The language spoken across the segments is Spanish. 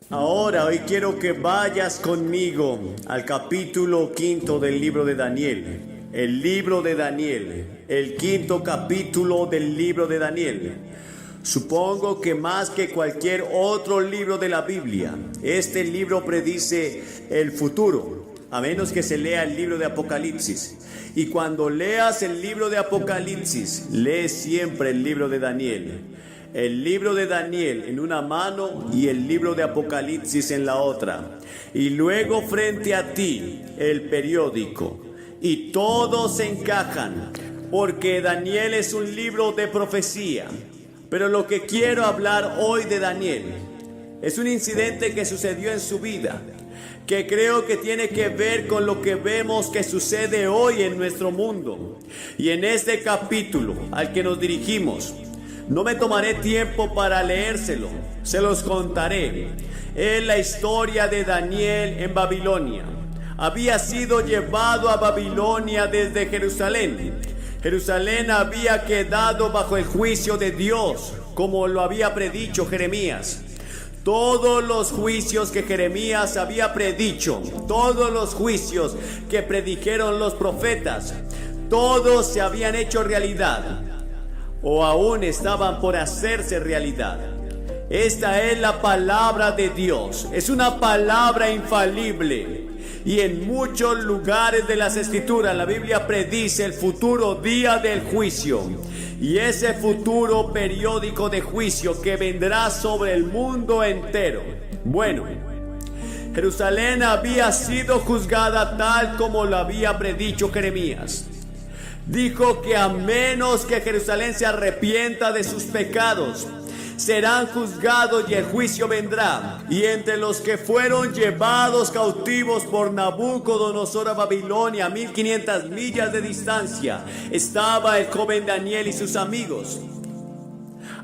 Ahora, hoy quiero que vayas conmigo al capítulo 5 del libro de Daniel. El libro de Daniel, el 5 capítulo del libro de Daniel. Supongo que más que cualquier otro libro de la Biblia, este libro predice el futuro, a menos que se lea el libro de Apocalipsis. Y cuando leas el libro de Apocalipsis, lee siempre el libro de Daniel. El libro de Daniel en una mano y el libro de Apocalipsis en la otra. Y luego frente a ti el periódico. Y todos se encajan, porque Daniel es un libro de profecía. Pero lo que quiero hablar hoy de Daniel es un incidente que sucedió en su vida, que creo que tiene que ver con lo que vemos que sucede hoy en nuestro mundo. Y en este capítulo al que nos dirigimos, no me tomaré tiempo para leérselo, se los contaré. Es la historia de Daniel en Babilonia. Había sido llevado a Babilonia desde Jerusalén. Jerusalén había quedado bajo el juicio de Dios, como lo había predicho Jeremías. Todos los juicios que Jeremías había predicho, todos los juicios que predijeron los profetas, todos se habían hecho realidad, o aún estaban por hacerse realidad. Esta es la palabra de Dios, es una palabra infalible. Y en muchos lugares de las Escrituras la Biblia predice el futuro día del juicio. Y ese futuro periódico de juicio que vendrá sobre el mundo entero. Bueno, Jerusalén había sido juzgada tal como lo había predicho Jeremías. Dijo que a menos que Jerusalén se arrepienta de sus pecados, serán juzgados y el juicio vendrá. Y entre los que fueron llevados cautivos por Nabucodonosor a Babilonia, a 1500 millas de distancia, estaba el joven Daniel y sus amigos.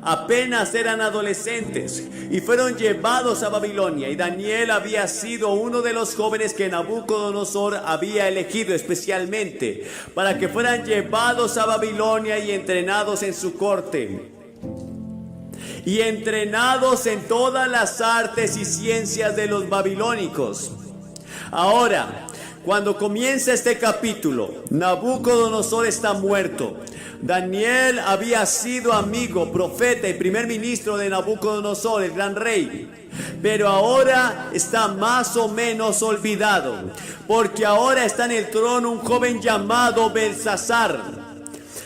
Apenas eran adolescentes y fueron llevados a Babilonia, y Daniel había sido uno de los jóvenes que Nabucodonosor había elegido especialmente para que fueran llevados a Babilonia y entrenados en su corte. Y entrenados en todas las artes y ciencias de los babilónicos. Ahora, cuando comienza este capítulo, Nabucodonosor está muerto. Daniel había sido amigo, profeta y primer ministro de Nabucodonosor, el gran rey. Pero ahora está más o menos olvidado, porque ahora está en el trono un joven llamado Belsasar.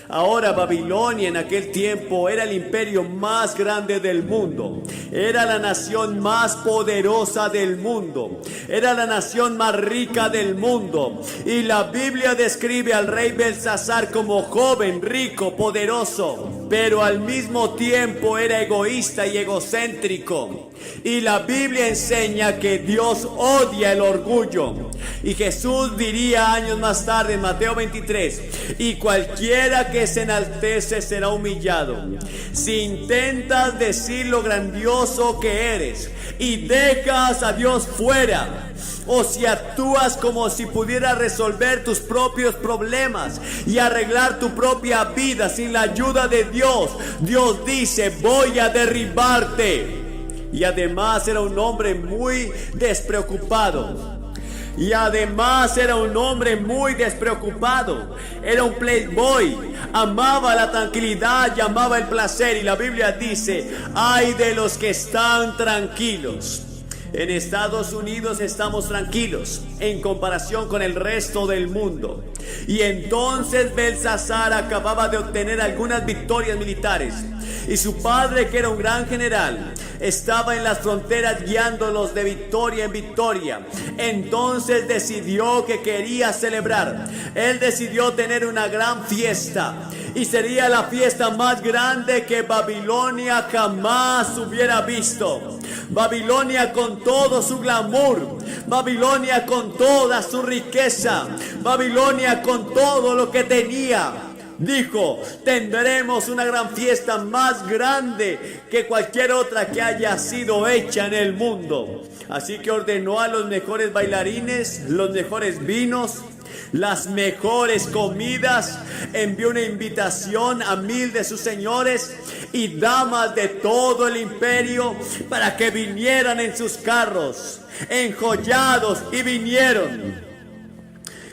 Ahora Babilonia en aquel tiempo era el imperio más grande del mundo. Era la nación más poderosa del mundo. Era la nación más rica del mundo. Y la Biblia describe al rey Belsasar como joven, rico, poderoso. Pero al mismo tiempo era egoísta y egocéntrico. Y la Biblia enseña que Dios odia el orgullo. Y Jesús diría años más tarde en Mateo 23: y cualquiera que se enaltece será humillado. Si intentas decir lo grandioso que eres y dejas a Dios fuera, o si actúas como si pudieras resolver tus propios problemas y arreglar tu propia vida sin la ayuda de Dios, Dios dice: voy a derribarte. Y además era un hombre muy despreocupado. Era un playboy. Amaba la tranquilidad y amaba el placer. Y la Biblia dice: ay de los que están tranquilos. En Estados Unidos estamos tranquilos en comparación con el resto del mundo. Y entonces Belsasar acababa de obtener algunas victorias militares. Y su padre, que era un gran general, estaba en las fronteras guiándolos de victoria en victoria. Entonces decidió que quería celebrar. Él decidió tener una gran fiesta. Y sería la fiesta más grande que Babilonia jamás hubiera visto. Babilonia con todo su glamour. Babilonia con toda su riqueza. Babilonia con todo lo que tenía. dijo: tendremos una gran fiesta, más grande que cualquier otra que haya sido hecha en el mundo. Así que ordenó a los mejores bailarines, los mejores vinos, las mejores comidas. Envió una invitación a 1000 de sus señores y damas de todo el imperio para que vinieran en sus carros enjollados, y vinieron.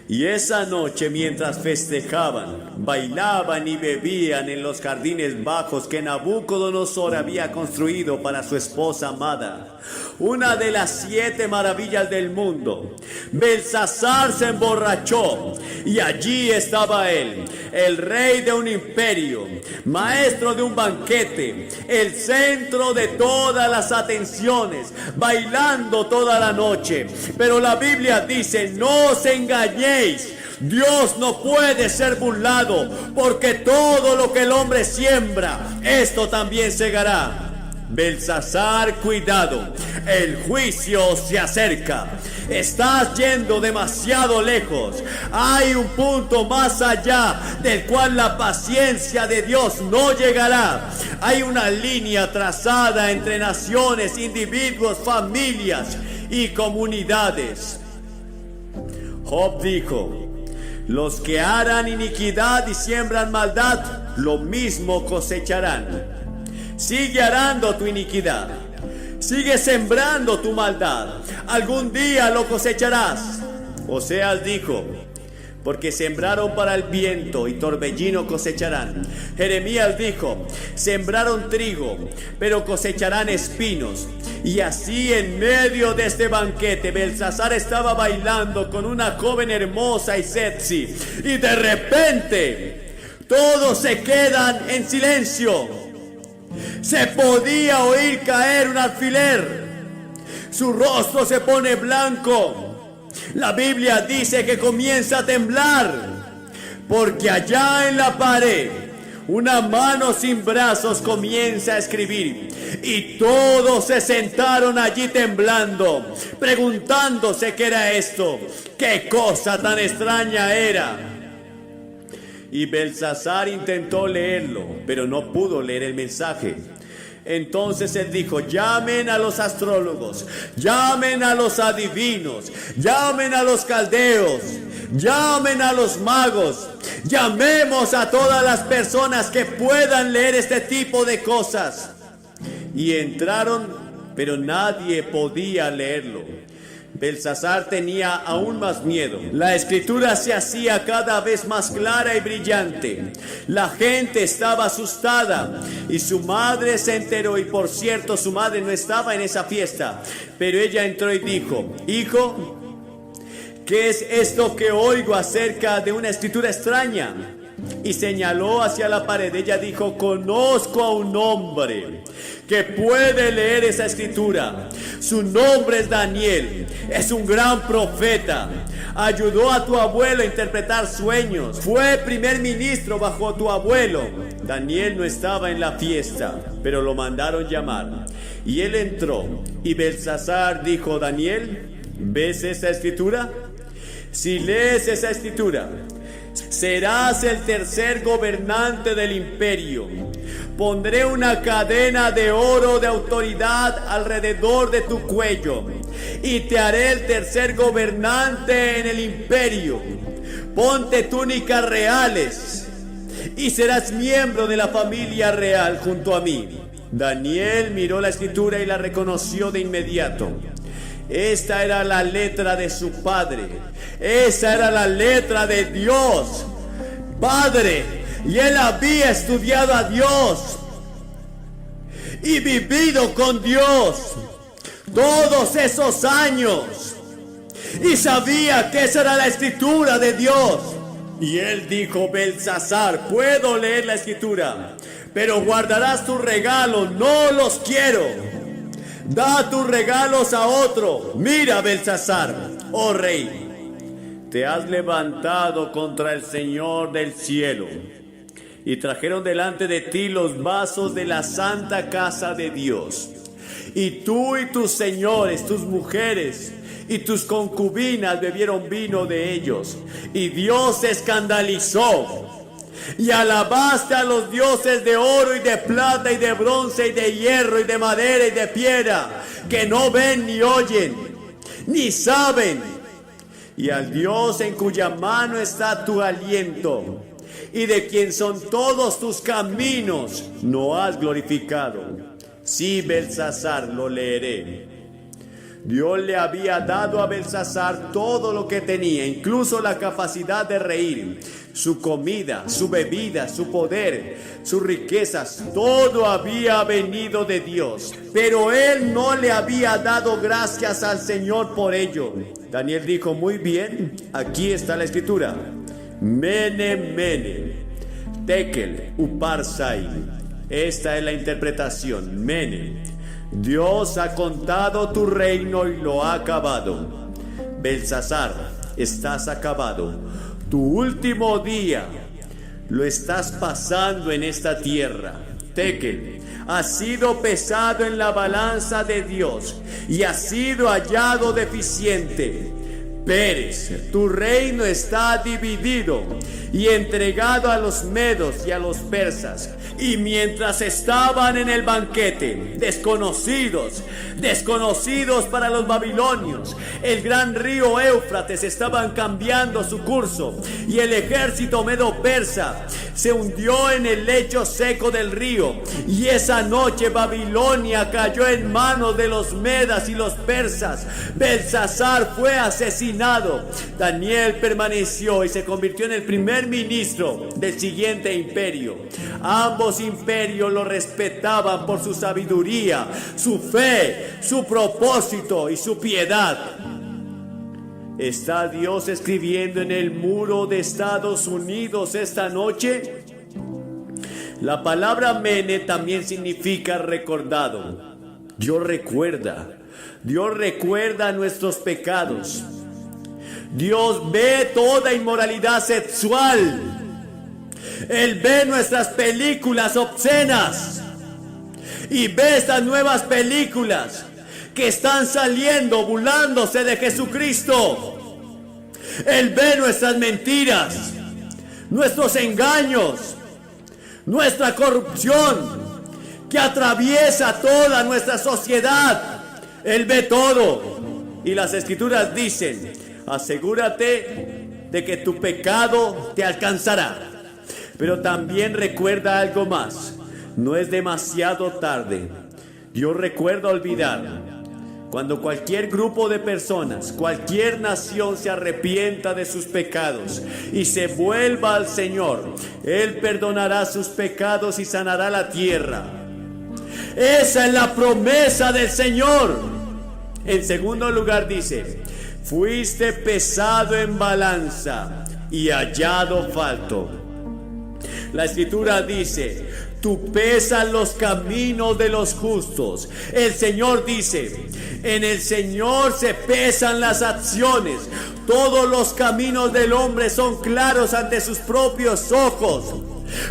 Y esa noche, mientras festejaban, bailaban y bebían en los jardines bajos que Nabucodonosor había construido para su esposa amada, una de las 7 maravillas del mundo, Belsasar se emborrachó, y allí estaba él, el rey de un imperio, maestro de un banquete, el centro de todas las atenciones, bailando toda la noche. Pero la Biblia dice: no os engañéis, Dios no puede ser burlado, porque todo lo que el hombre siembra, esto también segará. Belsasar, cuidado, el juicio se acerca. Estás yendo demasiado lejos. Hay un punto más allá del cual la paciencia de Dios no llegará. Hay una línea trazada entre naciones, individuos, familias y comunidades. Job dijo: los que harán iniquidad y siembran maldad, lo mismo cosecharán. Sigue arando tu iniquidad, sigue sembrando tu maldad, algún día lo cosecharás. Oseas dijo: porque sembraron para el viento y torbellino cosecharán. Jeremías dijo: sembraron trigo, pero cosecharán espinos. Y así, en medio de este banquete, Belsasar estaba bailando con una joven hermosa y sexy, y de repente todos se quedan en silencio. Se podía oír caer un alfiler. Su rostro se pone blanco. La Biblia dice que comienza a temblar, porque allá en la pared una mano sin brazos comienza a escribir. Y todos se sentaron allí temblando, preguntándose qué era esto, qué cosa tan extraña era. Y Belsasar intentó leerlo, pero no pudo leer el mensaje. Entonces él dijo: llamen a los astrólogos, llamen a los adivinos, llamen a los caldeos, llamen a los magos, llamemos a todas las personas que puedan leer este tipo de cosas. Y entraron, pero nadie podía leerlo. Belsasar tenía aún más miedo. La escritura se hacía cada vez más clara y brillante. La gente estaba asustada y su madre se enteró. Y por cierto, su madre no estaba en esa fiesta, pero ella entró y dijo: hijo, ¿qué es esto que oigo acerca de una escritura extraña? Y señaló hacia la pared. Ella dijo: conozco a un hombre que puede leer esa escritura. Su nombre es Daniel. Es un gran profeta. Ayudó a tu abuelo a interpretar sueños. Fue primer ministro bajo tu abuelo. Daniel no estaba en la fiesta, pero lo mandaron llamar. Y él entró. Y Belsasar dijo: Daniel, ¿ves esa escritura? Si lees esa escritura, serás el tercer gobernante del imperio. Pondré una cadena de oro de autoridad alrededor de tu cuello y te haré el tercer gobernante en el imperio. Ponte túnicas reales y serás miembro de la familia real junto a mí. Daniel miró la escritura y la reconoció de inmediato. Esta era la letra de su padre. Esa era la letra de Dios Padre. Y él había estudiado a Dios y vivido con Dios todos esos años. Y sabía que esa era la escritura de Dios. Y él dijo: Belsasar, puedo leer la escritura, pero guardarás tus regalos, no los quiero. Da tus regalos a otro. Mira, Belsasar, oh rey, te has levantado contra el Señor del cielo, y trajeron delante de ti los vasos de la santa casa de Dios. Y tú y tus señores, tus mujeres y tus concubinas bebieron vino de ellos. Y Dios se escandalizó. y alabaste a los dioses de oro y de plata y de bronce y de hierro y de madera y de piedra, que no ven ni oyen, ni saben, y al Dios en cuya mano está tu aliento, y de quien son todos tus caminos, no has glorificado. Sí, Belsasar, lo leeré. Dios le había dado a Belsasar todo lo que tenía, incluso la capacidad de reír, su comida, su bebida, su poder, sus riquezas, todo había venido de Dios. Pero él no le había dado gracias al Señor por ello. Daniel dijo, muy bien, aquí está la escritura. Mene, mene, tekel, uparsai. Esta es la interpretación, mene. Dios ha contado tu reino y lo ha acabado. Belsasar, estás acabado. Tu último día lo estás pasando en esta tierra. Tekel, has sido pesado en la balanza de Dios y has sido hallado deficiente. Pérez, tu reino está dividido y entregado a los medos y a los persas. Y mientras estaban en el banquete, desconocidos para los babilonios, el gran río Éufrates estaban cambiando su curso, y el ejército medo-persa se hundió en el lecho seco del río, y esa noche Babilonia cayó en manos de los medas y los persas. Belsasar fue asesinado. Daniel permaneció y se convirtió en el primer ministro del siguiente imperio. Ambos imperios lo respetaban por su sabiduría, su fe, su propósito y su piedad. ¿Está Dios escribiendo en el muro de Estados Unidos esta noche? La palabra mene también significa recordado. Dios recuerda nuestros pecados. Dios ve toda inmoralidad sexual. Él ve nuestras películas obscenas y ve estas nuevas películas que están saliendo burlándose de Jesucristo. Él ve nuestras mentiras, nuestros engaños, nuestra corrupción que atraviesa toda nuestra sociedad. Él ve todo. Y las escrituras dicen, asegúrate de que tu pecado te alcanzará. Pero también recuerda algo más. No es demasiado tarde. Dios recuerda olvidar. Cuando cualquier grupo de personas, cualquier nación se arrepienta de sus pecados y se vuelva al Señor, Él perdonará sus pecados y sanará la tierra. Esa es la promesa del Señor. En segundo lugar dice, fuiste pesado en balanza y hallado falto. La escritura dice, tú pesas los caminos de los justos. El Señor dice, en el Señor se pesan las acciones. Todos los caminos del hombre son claros ante sus propios ojos,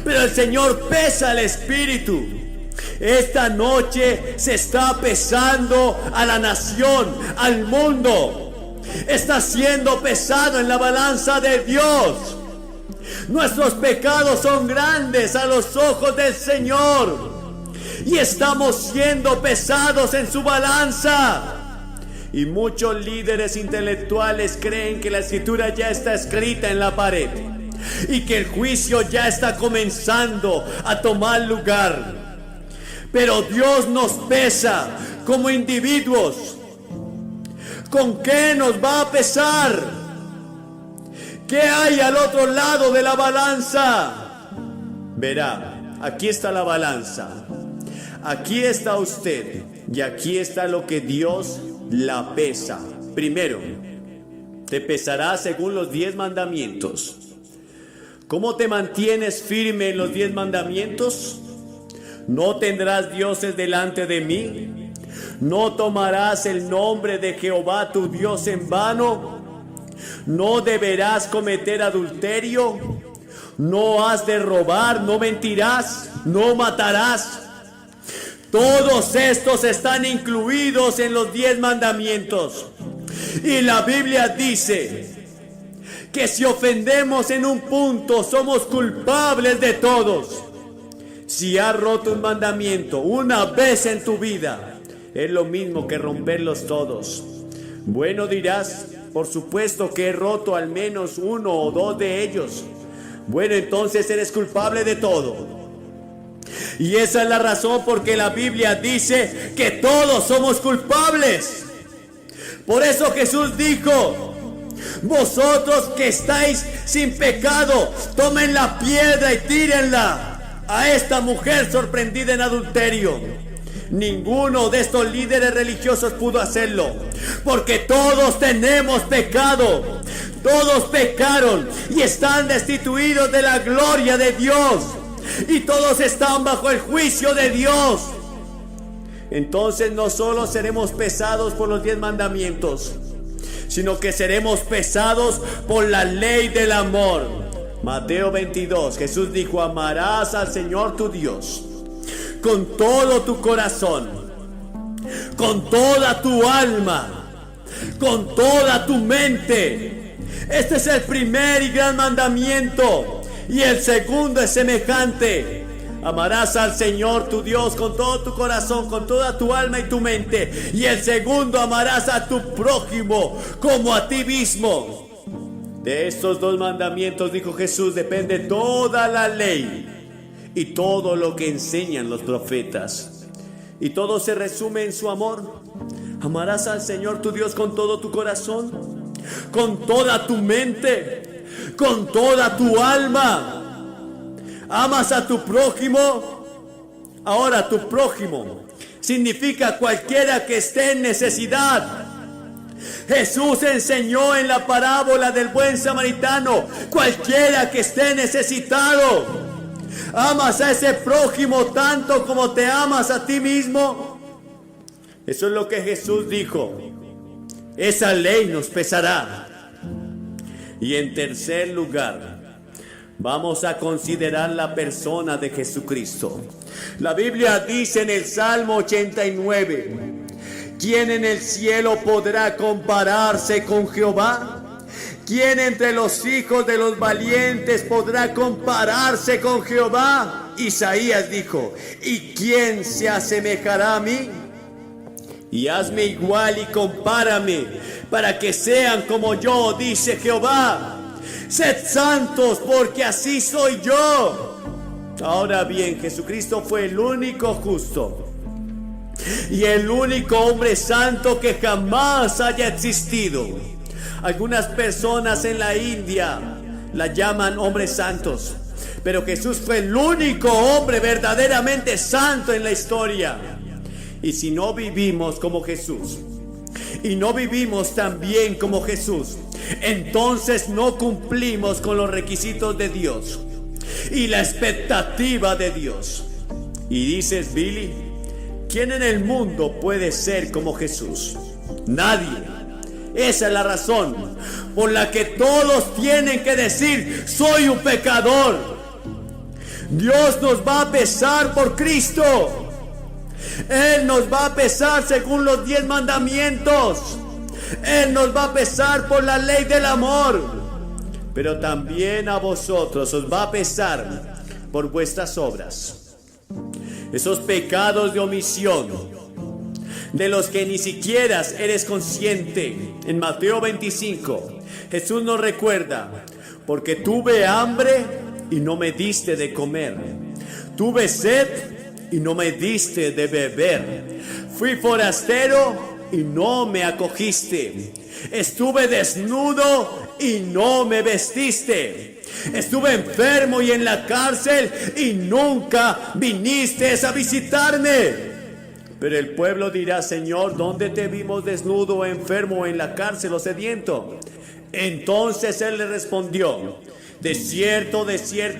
pero el Señor pesa el espíritu. Esta noche se está pesando a la nación, al mundo. Está siendo pesado en la balanza de Dios. Nuestros pecados son grandes a los ojos del Señor y estamos siendo pesados en su balanza. Y muchos líderes intelectuales creen que la escritura ya está escrita en la pared y que el juicio ya está comenzando a tomar lugar. Pero Dios nos pesa como individuos. ¿Con qué nos va a pesar? ¿Qué hay al otro lado de la balanza? Verá, aquí está la balanza. Aquí está usted. Y aquí está lo que Dios la pesa. Primero, te pesará según los 10 mandamientos. ¿Cómo te mantienes firme en los 10 mandamientos? No tendrás dioses delante de mí. No tomarás el nombre de Jehová tu Dios en vano. No deberás cometer adulterio. No has de robar. No mentirás. No matarás. Todos estos están incluidos en los 10 mandamientos. Y la Biblia dice que si ofendemos en un punto somos culpables de todos. Si has roto un mandamiento una vez en tu vida, es lo mismo que romperlos todos. Bueno, dirás, por supuesto que he roto al menos uno o dos de ellos. Bueno, entonces eres culpable de todo. Y esa es la razón porque la Biblia dice que todos somos culpables. Por eso Jesús dijo: vosotros que estáis sin pecado, tomen la piedra y tírenla a esta mujer sorprendida en adulterio. Ninguno de estos líderes religiosos pudo hacerlo, porque todos tenemos pecado. Todos pecaron y están destituidos de la gloria de Dios, y todos están bajo el juicio de Dios. Entonces no solo seremos pesados por los 10 mandamientos, sino que seremos pesados por la ley del amor. Mateo 22, Jesús dijo: amarás al Señor tu Dios con todo tu corazón, con toda tu alma, con toda tu mente. Este es el primer y gran mandamiento, y el segundo es semejante: amarás al Señor tu Dios con todo tu corazón, con toda tu alma y tu mente. Y el segundo, amarás a tu prójimo como a ti mismo. De estos 2 mandamientos, dijo Jesús, depende toda la ley y todo lo que enseñan los profetas. Y todo se resume en su amor. Amarás al Señor tu Dios con todo tu corazón, con toda tu mente, con toda tu alma. Amas a tu prójimo. Ahora, tu prójimo significa cualquiera que esté en necesidad. Jesús enseñó en la parábola del buen samaritano: cualquiera que esté necesitado. ¿Amas a ese prójimo tanto como te amas a ti mismo? Eso es lo que Jesús dijo. Esa ley nos pesará. Y en tercer lugar, vamos a considerar la persona de Jesucristo. La Biblia dice en el Salmo 89: ¿quién en el cielo podrá compararse con Jehová? ¿Quién entre los hijos de los valientes podrá compararse con Jehová? Isaías dijo: ¿y quién se asemejará a mí? Y hazme igual y compárame, para que sean como yo, dice Jehová. Sed santos, porque así soy yo. Ahora bien, Jesucristo fue el único justo y el único hombre santo que jamás haya existido. Algunas personas en la India la llaman hombres santos, pero Jesús fue el único hombre verdaderamente santo en la historia. Y si no vivimos como Jesús, y no vivimos tan bien como Jesús, entonces no cumplimos con los requisitos de Dios y la expectativa de Dios. Y dices: Billy, ¿quién en el mundo puede ser como Jesús? Nadie. Esa es la razón por la que todos tienen que decir: soy un pecador. Dios nos va a pesar por Cristo. Él nos va a pesar según los 10 mandamientos. Él nos va a pesar por la ley del amor. Pero también a vosotros os va a pesar por vuestras obras. Esos pecados de omisión de los que ni siquiera eres consciente. En Mateo 25, Jesús nos recuerda: porque tuve hambre y no me diste de comer, tuve sed y no me diste de beber, fui forastero y no me acogiste, estuve desnudo y no me vestiste, estuve enfermo y en la cárcel y nunca viniste a visitarme. Pero el pueblo dirá: Señor, ¿dónde te vimos desnudo, enfermo, en la cárcel o sediento? Entonces él le respondió: de cierto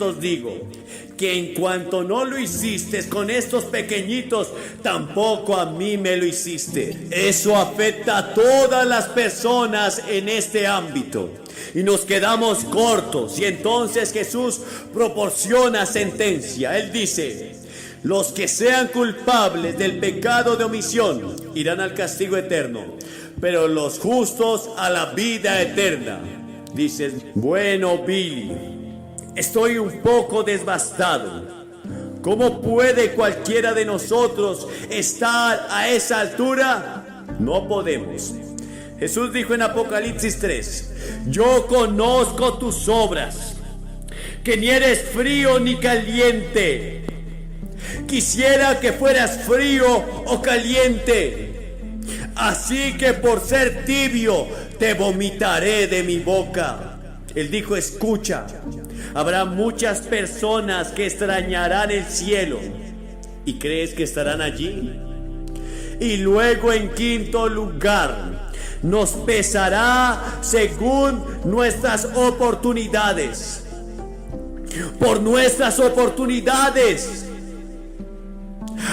os digo, que en cuanto no lo hiciste con estos pequeñitos, tampoco a mí me lo hiciste. Eso afecta a todas las personas en este ámbito. Y nos quedamos cortos. Y entonces Jesús proporciona sentencia. Él dice: los que sean culpables del pecado de omisión irán al castigo eterno, pero los justos a la vida eterna. Dices, bueno, Billy, estoy un poco devastado. ¿Cómo puede cualquiera de nosotros estar a esa altura? No podemos. Jesús dijo en Apocalipsis 3, yo conozco tus obras, que ni eres frío ni caliente. Quisiera que fueras frío o caliente. Así que por ser tibio te vomitaré de mi boca. Él dijo, escucha, habrá muchas personas que extrañarán el cielo. ¿Y crees que estarán allí? Y luego, en quinto lugar, nos pesará según nuestras oportunidades. Por nuestras oportunidades.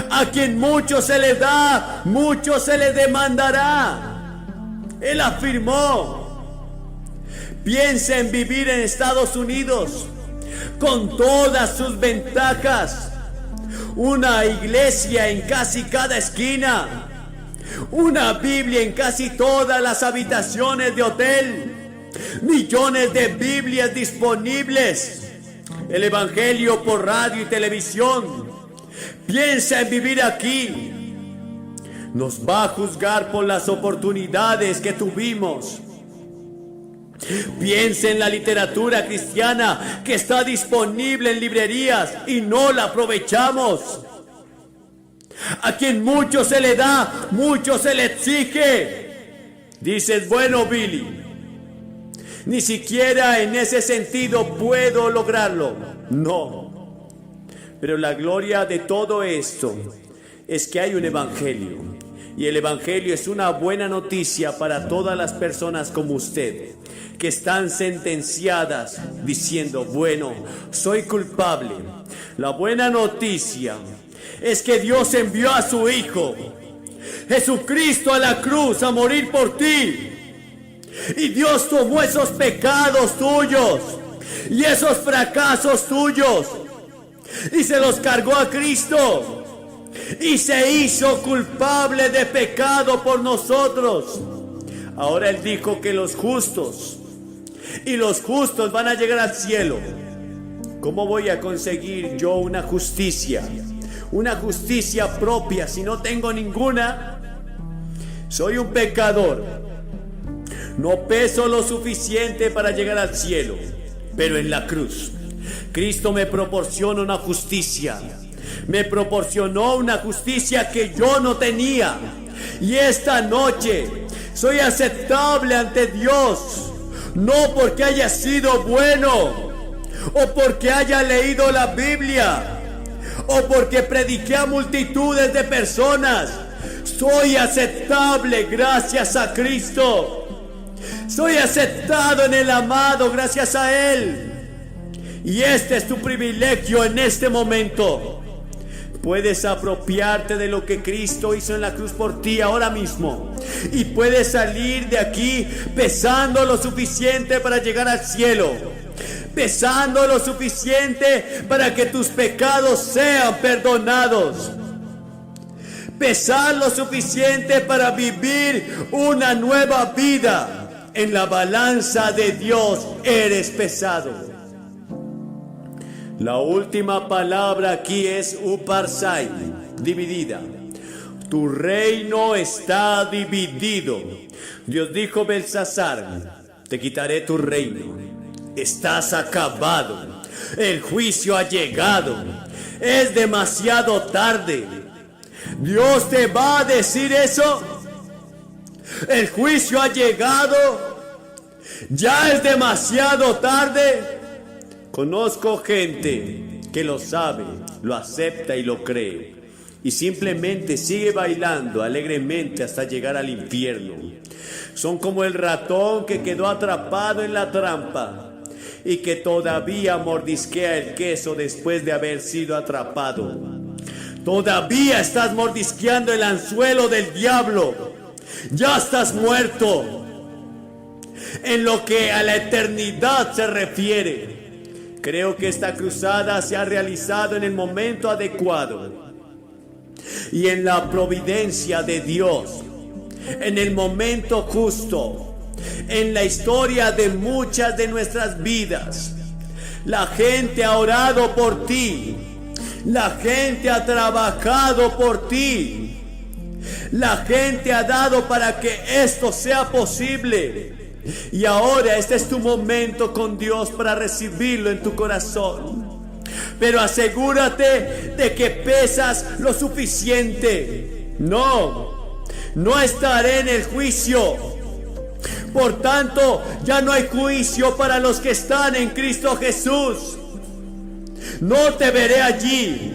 A quien mucho se le da, mucho se le demandará. Él afirmó. Piensa en vivir en Estados Unidos con todas sus ventajas. Una iglesia en casi cada esquina. Una Biblia en casi todas las habitaciones de hotel. Millones de Biblias disponibles. El Evangelio por radio y televisión. Piensa en vivir aquí. Nos va a juzgar por las oportunidades que tuvimos. Piensa en la literatura cristiana que está disponible en librerías y no la aprovechamos. A quien mucho se le da, mucho se le exige. Dices, bueno, Billy, ni siquiera en ese sentido puedo lograrlo. No. Pero la gloria de todo esto es que hay un evangelio. Y el evangelio es una buena noticia para todas las personas como usted, que están sentenciadas diciendo, bueno, soy culpable. La buena noticia es que Dios envió a su Hijo, Jesucristo, a la cruz a morir por ti. Y Dios tomó esos pecados tuyos y esos fracasos tuyos y se los cargó a Cristo. Y se hizo culpable de pecado por nosotros. Ahora Él dijo que los justos van a llegar al cielo. ¿Cómo voy a conseguir yo una justicia propia si no tengo ninguna? Soy un pecador. No peso lo suficiente para llegar al cielo, pero en la cruz Cristo me proporciona una justicia. Me proporcionó una justicia que yo no tenía. Y esta noche soy aceptable ante Dios. No porque haya sido bueno, o porque haya leído la Biblia, o porque prediqué a multitudes de personas. Soy aceptable gracias a Cristo. Soy aceptado en el amado gracias a Él. Y este es tu privilegio en este momento. Puedes apropiarte de lo que Cristo hizo en la cruz por ti ahora mismo. Y puedes salir de aquí pesando lo suficiente para llegar al cielo. Pesando lo suficiente para que tus pecados sean perdonados. Pesar lo suficiente para vivir una nueva vida. En la balanza de Dios eres pesado. La última palabra aquí es uparsai, dividida. Tu reino está dividido. Dios dijo a Belsasar, te quitaré tu reino. Estás acabado. El juicio ha llegado. Es demasiado tarde. Dios te va a decir eso. El juicio ha llegado. Ya es demasiado tarde. Conozco gente que lo sabe, lo acepta y lo cree, y simplemente sigue bailando alegremente hasta llegar al infierno. Son como el ratón que quedó atrapado en la trampa y que todavía mordisquea el queso después de haber sido atrapado. Todavía estás mordisqueando el anzuelo del diablo. Ya estás muerto. En lo que a la eternidad se refiere, creo que esta cruzada se ha realizado en el momento adecuado y en la providencia de Dios, en el momento justo. en la historia de muchas de nuestras vidas. La gente ha orado por ti. La gente ha trabajado por ti. La gente ha dado para que esto sea posible. Y ahora este es tu momento con Dios para recibirlo en tu corazón. Pero asegúrate de que pesas lo suficiente. No estaré en el juicio. Por tanto, ya no hay juicio para los que están en Cristo Jesús. No te veré allí.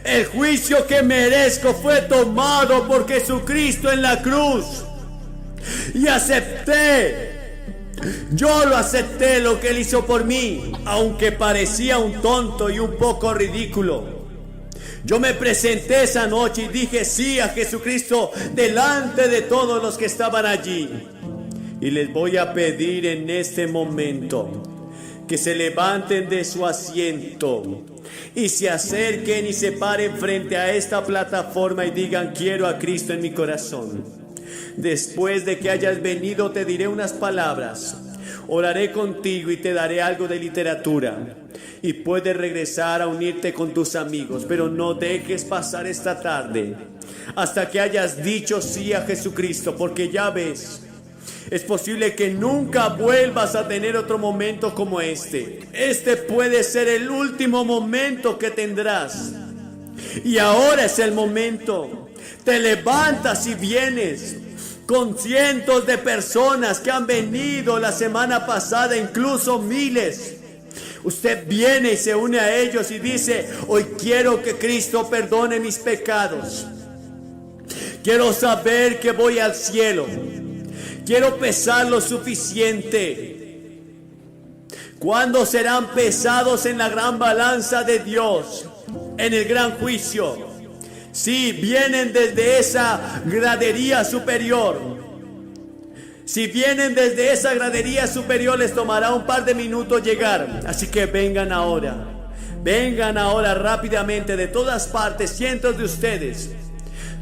El juicio que merezco fue tomado por Jesucristo en la cruz. Y acepté. Yo lo acepté lo que Él hizo por mí, aunque parecía un tonto y un poco ridículo. Yo me presenté esa noche y dije sí a Jesucristo delante de todos los que estaban allí. Y les voy a pedir en este momento que se levanten de su asiento y se acerquen y se paren frente a esta plataforma y digan: quiero a Cristo en mi corazón. Después de que hayas venido te diré unas palabras, oraré contigo y te daré algo de literatura. Y puedes regresar a unirte con tus amigos, pero no dejes pasar esta tarde hasta que hayas dicho sí a Jesucristo, porque ya ves, es posible que nunca vuelvas a tener otro momento como este. Este puede ser el último momento que tendrás. Y ahora es el momento. Te levantas y vienes con cientos de personas que han venido la semana pasada, incluso miles. Usted viene y se une a ellos y dice: hoy quiero que Cristo perdone mis pecados. Quiero saber que voy al cielo. Quiero pesar lo suficiente. ¿Cuándo serán pesados en la gran balanza de Dios, en el gran juicio? Si vienen desde esa gradería superior. Si vienen desde esa gradería superior, les tomará un par de minutos llegar. Así que vengan ahora. Vengan ahora rápidamente de todas partes, cientos de ustedes.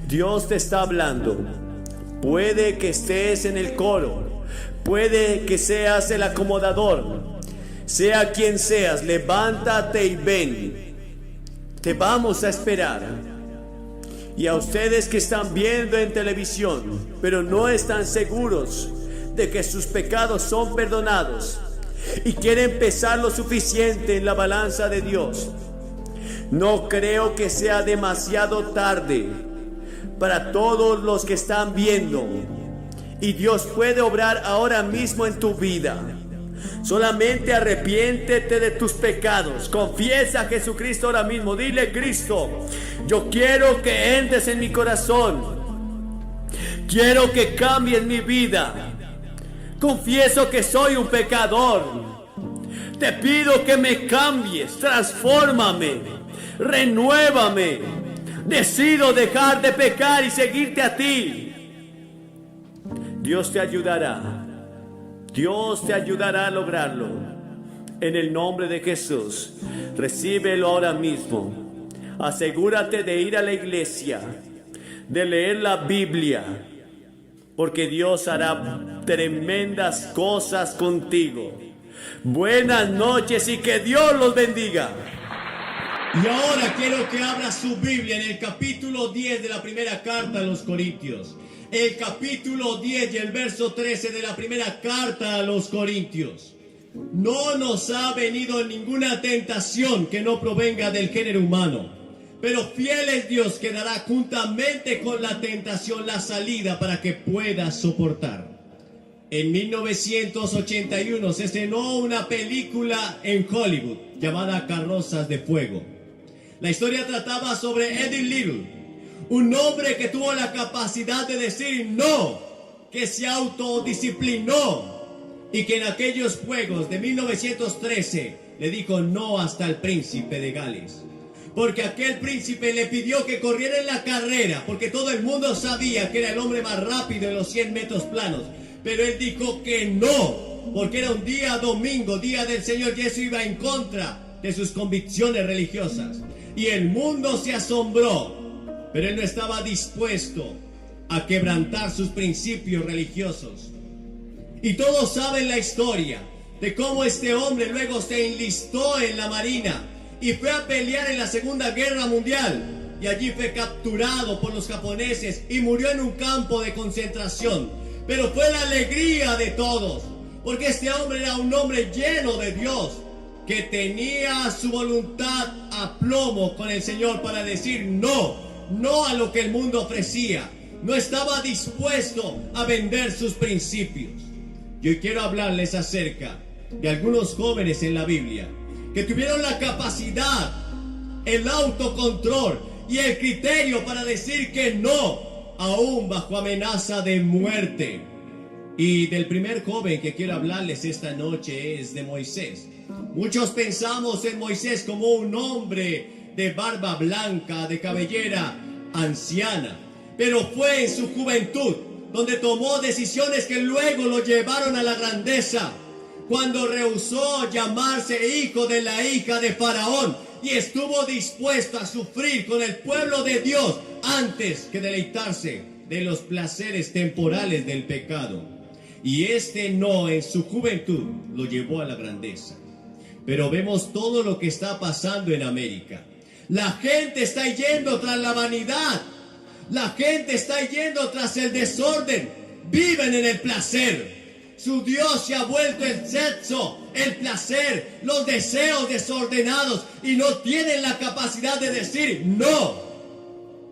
Dios te está hablando. Puede que estés en el coro. Puede que seas el acomodador. Sea quien seas, levántate y ven. Te vamos a esperar. Y a ustedes que están viendo en televisión, pero no están seguros de que sus pecados son perdonados y quieren pesar lo suficiente en la balanza de Dios, no creo que sea demasiado tarde para todos los que están viendo. Y Dios puede obrar ahora mismo en tu vida. Solamente arrepiéntete de tus pecados. Confiesa a Jesucristo ahora mismo. Dile: Cristo, yo quiero que entres en mi corazón. Quiero que cambies mi vida. Confieso que soy un pecador. Te pido que me cambies, transfórmame, renuévame. Decido dejar de pecar y seguirte a ti. Dios te ayudará. Dios te ayudará a lograrlo. En el nombre de Jesús, recíbelo ahora mismo. Asegúrate de ir a la iglesia, de leer la Biblia, porque Dios hará tremendas cosas contigo. Buenas noches y que Dios los bendiga. Y ahora quiero que abra su Biblia en el capítulo 10 de la primera carta a los Corintios. El capítulo 10 y el verso 13 de la primera carta a los Corintios. No nos ha venido ninguna tentación que no provenga del género humano, pero fiel es Dios que dará juntamente con la tentación la salida para que puedas soportar. En 1981 se estrenó una película en Hollywood llamada Carrozas de Fuego. La historia trataba sobre Eddie Little, un hombre que tuvo la capacidad de decir no, que se autodisciplinó y que en aquellos juegos de 1913 le dijo no hasta el príncipe de Gales. Porque aquel príncipe le pidió que corriera en la carrera, porque todo el mundo sabía que era el hombre más rápido en los 100 metros planos. Pero él dijo que no, porque era un día domingo, día del Señor, y eso iba en contra de sus convicciones religiosas. Y el mundo se asombró, pero él no estaba dispuesto a quebrantar sus principios religiosos. Y todos saben la historia de cómo este hombre luego se enlistó en la marina y fue a pelear en la Segunda Guerra Mundial. Y allí fue capturado por los japoneses y murió en un campo de concentración. Pero fue la alegría de todos, porque este hombre era un hombre lleno de Dios, que tenía su voluntad a plomo con el Señor para decir no a lo que el mundo ofrecía. No estaba dispuesto a vender sus principios. Y hoy quiero hablarles acerca de algunos jóvenes en la Biblia que tuvieron la capacidad, el autocontrol y el criterio para decir que no, aún bajo amenaza de muerte. Y del primer joven que quiero hablarles esta noche es de Moisés. Muchos pensamos en Moisés como un hombre de barba blanca, de cabellera anciana, pero fue en su juventud donde tomó decisiones que luego lo llevaron a la grandeza, cuando rehusó llamarse hijo de la hija de Faraón y estuvo dispuesto a sufrir con el pueblo de Dios antes que deleitarse de los placeres temporales del pecado. Y este no en su juventud lo llevó a la grandeza. Pero vemos todo lo que está pasando en América. La gente está yendo tras la vanidad. La gente está yendo tras el desorden. Viven en el placer. Su Dios se ha vuelto el sexo, el placer, los deseos desordenados y no tienen la capacidad de decir no.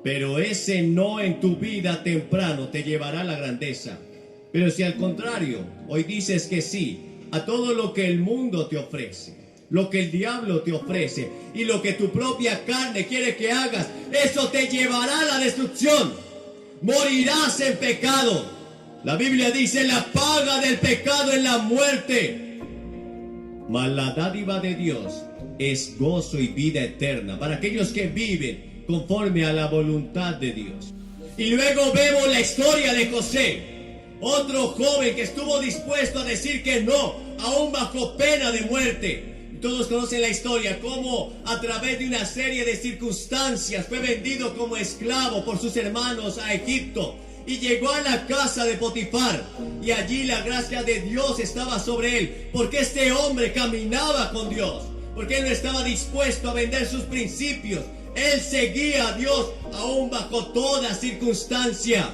Pero ese no en tu vida temprano te llevará a la grandeza. Pero si al contrario, hoy dices que sí a todo lo que el mundo te ofrece, lo que el diablo te ofrece y lo que tu propia carne quiere que hagas, eso te llevará a la destrucción. Morirás en pecado. La Biblia dice: la paga del pecado es la muerte, mas la dádiva de Dios es gozo y vida eterna para aquellos que viven conforme a la voluntad de Dios. Y luego vemos la historia de José, otro joven que estuvo dispuesto a decir que no, aún bajo pena de muerte. Todos conocen la historia, cómo a través de una serie de circunstancias fue vendido como esclavo por sus hermanos a Egipto y llegó a la casa de Potifar, y allí la gracia de Dios estaba sobre él, porque este hombre caminaba con Dios, porque él no estaba dispuesto a vender sus principios. Él seguía a Dios aún bajo toda circunstancia.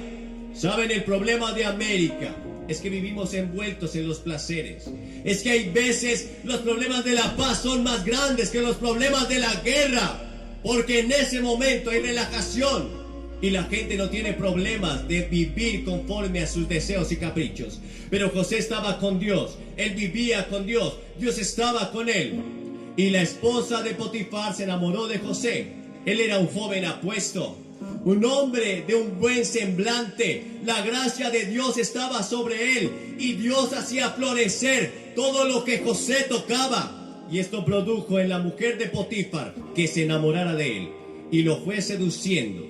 ¿Saben? El problema de América es que vivimos envueltos en los placeres. Es que hay veces los problemas de la paz son más grandes que los problemas de la guerra, porque en ese momento hay relajación y la gente no tiene problemas de vivir conforme a sus deseos y caprichos. Pero José estaba con Dios, él vivía con Dios, Dios estaba con él. Y la esposa de Potifar se enamoró de José. Él era un joven apuesto, un hombre de un buen semblante. La gracia de Dios estaba sobre él y Dios hacía florecer todo lo que José tocaba. Y esto produjo en la mujer de Potifar que se enamorara de él y lo fue seduciendo.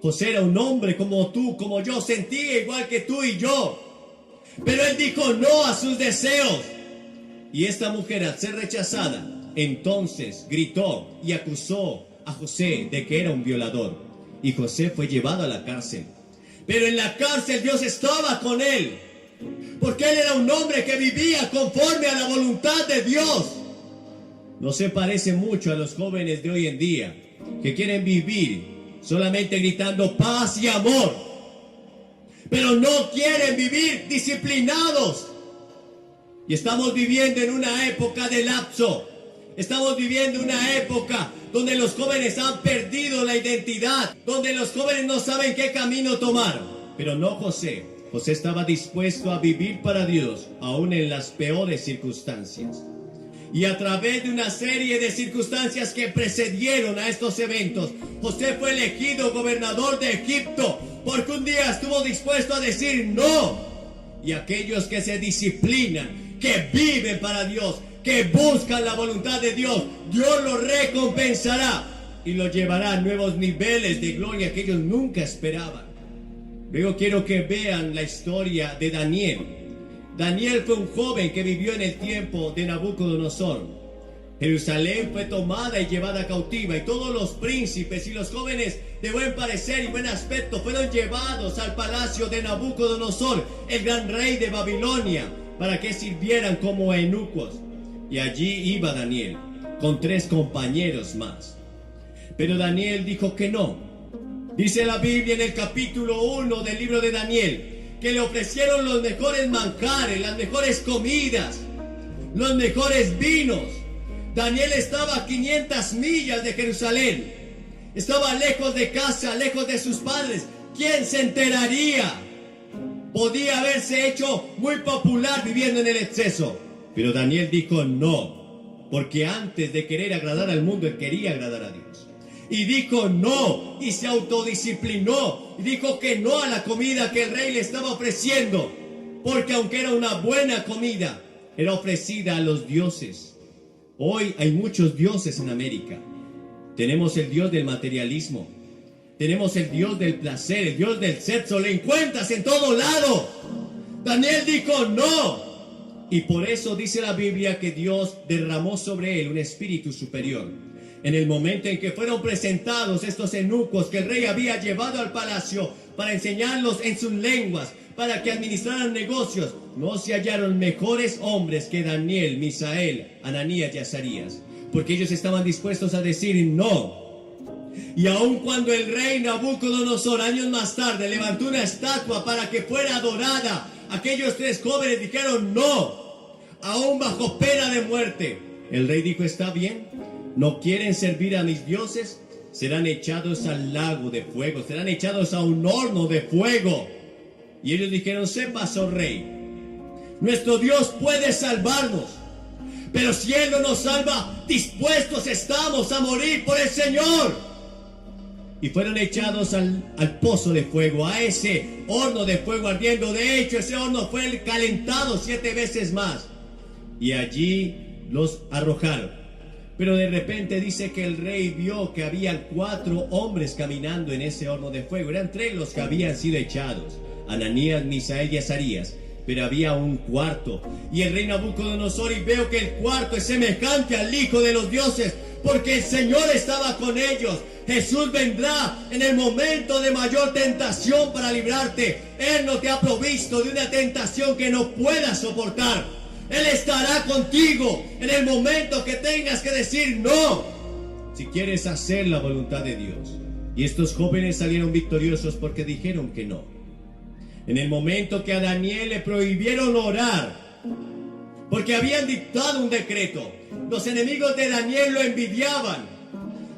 José era un hombre como tú, como yo, sentía igual que tú y yo, pero él dijo no a sus deseos. Y esta mujer, al ser rechazada, entonces gritó y acusó a José de que era un violador. Y José fue llevado a la cárcel. Pero en la cárcel Dios estaba con él, porque él era un hombre que vivía conforme a la voluntad de Dios. No se parece mucho a los jóvenes de hoy en día, que quieren vivir solamente gritando paz y amor, pero no quieren vivir disciplinados. Y estamos viviendo en una época de lapso. Estamos viviendo una época donde los jóvenes han perdido la identidad, donde los jóvenes no saben qué camino tomar. Pero no José. José estaba dispuesto a vivir para Dios, aún en las peores circunstancias. Y a través de una serie de circunstancias que precedieron a estos eventos, José fue elegido gobernador de Egipto, porque un día estuvo dispuesto a decir no. Y aquellos que se disciplinan, que viven para Dios, que buscan la voluntad de Dios, Dios los recompensará y los llevará a nuevos niveles de gloria que ellos nunca esperaban. Luego quiero que vean la historia de Daniel. Daniel fue un joven que vivió en el tiempo de Nabucodonosor. Jerusalén fue tomada y llevada cautiva, y todos los príncipes y los jóvenes de buen parecer y buen aspecto fueron llevados al palacio de Nabucodonosor, el gran rey de Babilonia. para que sirvieran como eunucos. Y allí iba Daniel, con 3 compañeros más. Pero Daniel dijo que no. Dice la Biblia en el capítulo 1 del libro de Daniel, que le ofrecieron los mejores manjares, las mejores comidas, los mejores vinos. Daniel estaba a 500 millas de Jerusalén. Estaba lejos de casa, lejos de sus padres. ¿Quién se enteraría? Podía haberse hecho muy popular viviendo en el exceso. Pero Daniel dijo no, porque antes de querer agradar al mundo, él quería agradar a Dios. Y dijo no, y se autodisciplinó, y dijo que no a la comida que el rey le estaba ofreciendo, porque aunque era una buena comida, era ofrecida a los dioses. Hoy hay muchos dioses en América. Tenemos el Dios del materialismo, tenemos el Dios del placer, el Dios del sexo, le encuentras en todo lado. Daniel dijo no, y por eso dice la Biblia que Dios derramó sobre él un espíritu superior. En el momento en que fueron presentados estos eunucos que el rey había llevado al palacio para enseñarlos en sus lenguas, para que administraran negocios, no se hallaron mejores hombres que Daniel, Misael, Ananías y Azarías, porque ellos estaban dispuestos a decir no. Y aun cuando el rey Nabucodonosor años más tarde levantó una estatua para que fuera adorada, aquellos 3 jóvenes dijeron no, aún bajo pena de muerte. El rey dijo, está bien, ¿no quieren servir a mis dioses? Serán echados al lago de fuego, serán echados a un horno de fuego. Y ellos dijeron, sepas, oh rey, nuestro Dios puede salvarnos, pero si Él no nos salva, dispuestos estamos a morir por el Señor. Y fueron echados al pozo de fuego, a ese horno de fuego ardiendo. De hecho, ese horno fue calentado 7 veces más. Y allí los arrojaron. Pero de repente dice que el rey vio que había 4 hombres caminando en ese horno de fuego. Eran 3 los que habían sido echados: Ananías, Misael y Azarías. Pero había un cuarto. Y el rey Nabucodonosor, y veo que el cuarto es semejante al Hijo de los dioses, porque el Señor estaba con ellos. Jesús vendrá en el momento de mayor tentación para librarte. Él no te ha provisto de una tentación que no puedas soportar. Él estará contigo en el momento que tengas que decir no, si quieres hacer la voluntad de Dios. Y estos jóvenes salieron victoriosos porque dijeron que no. En el momento que a Daniel le prohibieron orar, porque habían dictado un decreto, los enemigos de Daniel lo envidiaban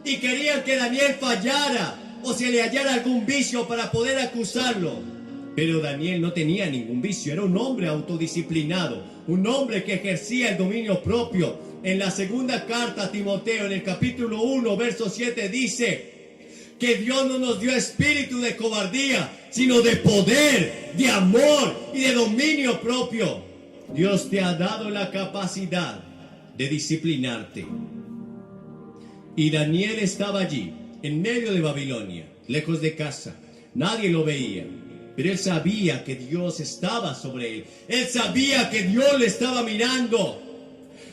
y querían que Daniel fallara o se le hallara algún vicio para poder acusarlo. Pero Daniel no tenía ningún vicio, era un hombre autodisciplinado, un hombre que ejercía el dominio propio. En la segunda carta a Timoteo, en el capítulo 1, verso 7, dice que Dios no nos dio espíritu de cobardía, sino de poder, de amor y de dominio propio. Dios te ha dado la capacidad de disciplinarte. Y Daniel estaba allí, en medio de Babilonia, lejos de casa. Nadie lo veía, pero él sabía que Dios estaba sobre él. Él sabía que Dios le estaba mirando.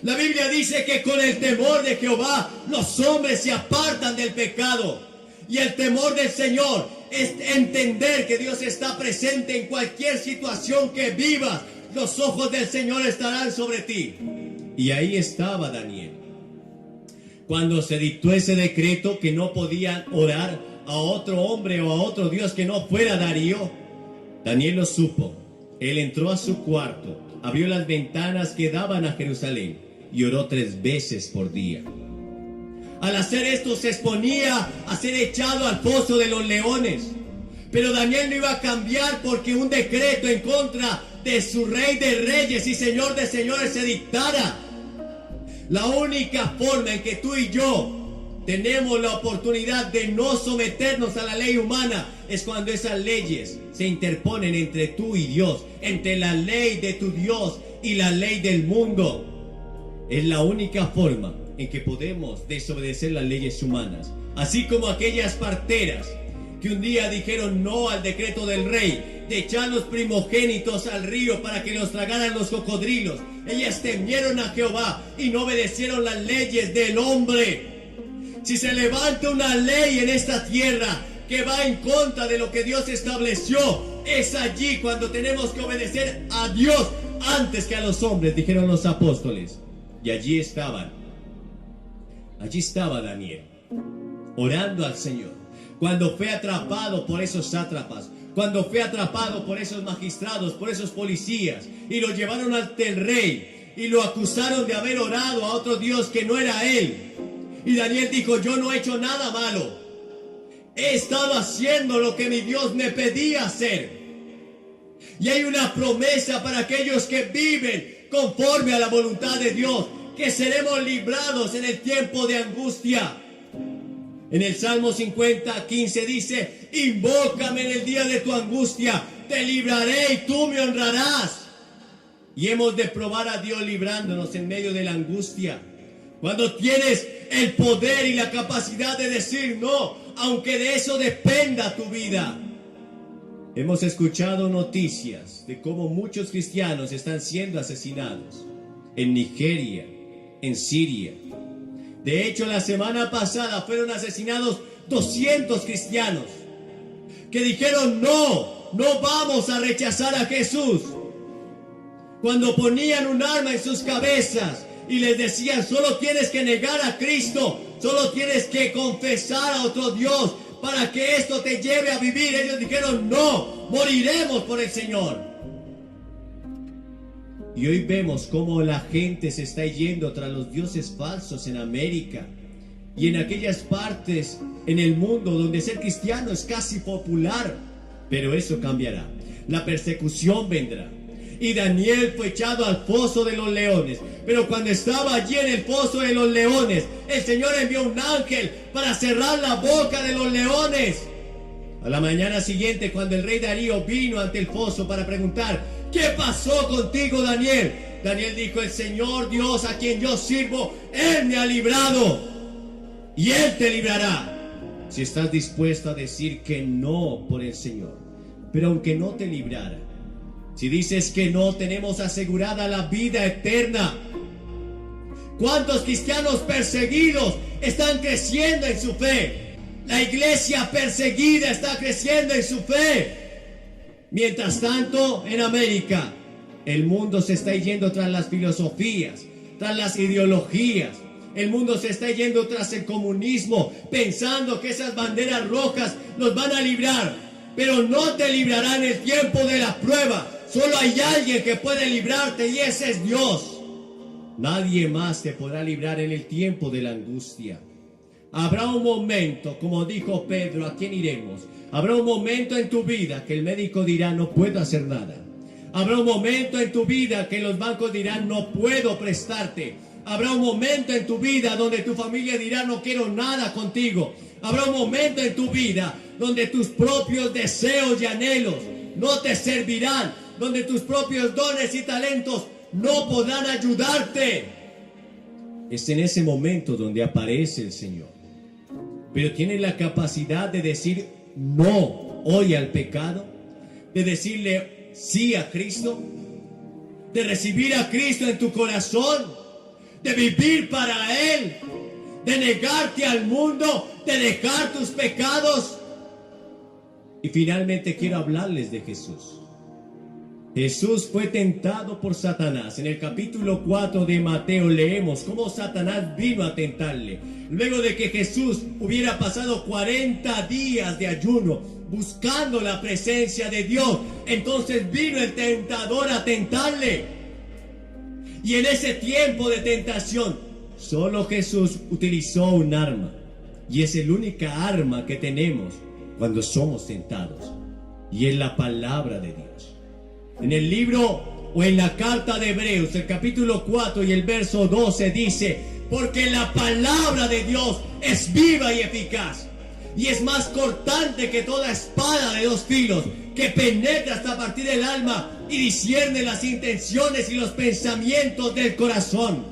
La Biblia dice que con el temor de Jehová los hombres se apartan del pecado. Y el temor del Señor es entender que Dios está presente en cualquier situación que vivas. Los ojos del Señor estarán sobre ti. Y ahí estaba Daniel. Cuando se dictó ese decreto que no podían orar a otro hombre o a otro Dios que no fuera Darío, Daniel lo supo. Él entró a su cuarto, abrió las ventanas que daban a Jerusalén y oró 3 veces por día. Al hacer esto se exponía a ser echado al pozo de los leones. Pero Daniel no iba a cambiar porque un decreto en contra de su rey de reyes y señor de señores se dictara. La única forma en que tú y yo tenemos la oportunidad de no someternos a la ley humana es cuando esas leyes se interponen entre tú y Dios, entre la ley de tu Dios y la ley del mundo. Es la única forma en que podemos desobedecer las leyes humanas. Así como aquellas parteras que un día dijeron no al decreto del rey de echar los primogénitos al río para que los tragaran los cocodrilos. Ellas temieron a Jehová y no obedecieron las leyes del hombre. Si se levanta una ley en esta tierra que va en contra de lo que Dios estableció, es allí cuando tenemos que obedecer a Dios antes que a los hombres, dijeron los apóstoles. Y allí estaba Daniel, orando al Señor. Cuando fue atrapado por esos sátrapas, cuando fue atrapado por esos magistrados, por esos policías, y lo llevaron ante el rey, y lo acusaron de haber orado a otro Dios que no era él. Y Daniel dijo: yo no he hecho nada malo, he estado haciendo lo que mi Dios me pedía hacer. Y hay una promesa para aquellos que viven conforme a la voluntad de Dios, que seremos librados en el tiempo de angustia. En el Salmo 50:15 dice: invócame en el día de tu angustia, te libraré y tú me honrarás. Y hemos de probar a Dios librándonos en medio de la angustia. Cuando tienes el poder y la capacidad de decir no, aunque de eso dependa tu vida. Hemos escuchado noticias de cómo muchos cristianos están siendo asesinados en Nigeria, en Siria. De hecho, la semana pasada fueron asesinados 200 cristianos que dijeron: no vamos a rechazar a Jesús. Cuando ponían un arma en sus cabezas y les decían: solo tienes que negar a Cristo, solo tienes que confesar a otro Dios para que esto te lleve a vivir, ellos dijeron: no, moriremos por el Señor. Y hoy vemos cómo la gente se está yendo tras los dioses falsos en América y en aquellas partes en el mundo donde ser cristiano es casi popular. Pero eso cambiará. La persecución vendrá. Y Daniel fue echado al foso de los leones. Pero cuando estaba allí en el foso de los leones, el Señor envió un ángel para cerrar la boca de los leones. A la mañana siguiente, cuando el rey Darío vino ante el foso para preguntar: ¿qué pasó contigo, Daniel? Daniel dijo: el Señor Dios a quien yo sirvo, Él me ha librado y Él te librará. Si estás dispuesto a decir que no por el Señor, pero aunque no te librara, si dices que no, tenemos asegurada la vida eterna. ¿Cuántos cristianos perseguidos están creciendo en su fe? La iglesia perseguida está creciendo en su fe. Mientras tanto, en América, el mundo se está yendo tras las filosofías, tras las ideologías. El mundo se está yendo tras el comunismo, pensando que esas banderas rojas nos van a librar. Pero no te librarán en el tiempo de la prueba. Solo hay alguien que puede librarte y ese es Dios. Nadie más te podrá librar en el tiempo de la angustia. Habrá un momento, como dijo Pedro: ¿a quién iremos? Habrá un momento en tu vida que el médico dirá: no puedo hacer nada. Habrá un momento en tu vida que los bancos dirán: no puedo prestarte. Habrá un momento en tu vida donde tu familia dirá: no quiero nada contigo. Habrá un momento en tu vida donde tus propios deseos y anhelos no te servirán, donde tus propios dones y talentos no podrán ayudarte. Es en ese momento donde aparece el Señor. Pero tienes la capacidad de decir no hoy al pecado, de decirle sí a Cristo, de recibir a Cristo en tu corazón, de vivir para Él, de negarte al mundo, de dejar tus pecados. Y finalmente quiero hablarles de Jesús. Jesús fue tentado por Satanás. En el capítulo 4 de Mateo leemos cómo Satanás vino a tentarle. Luego de que Jesús hubiera pasado 40 días de ayuno buscando la presencia de Dios, entonces vino el tentador a tentarle. Y en ese tiempo de tentación, solo Jesús utilizó un arma. Y es el única arma que tenemos cuando somos tentados. Y es la palabra de Dios. En el libro o en la carta de Hebreos, el capítulo 4 y el verso 12 dice: porque la palabra de Dios es viva y eficaz, y es más cortante que toda espada de dos filos, que penetra hasta partir el alma y discierne las intenciones y los pensamientos del corazón.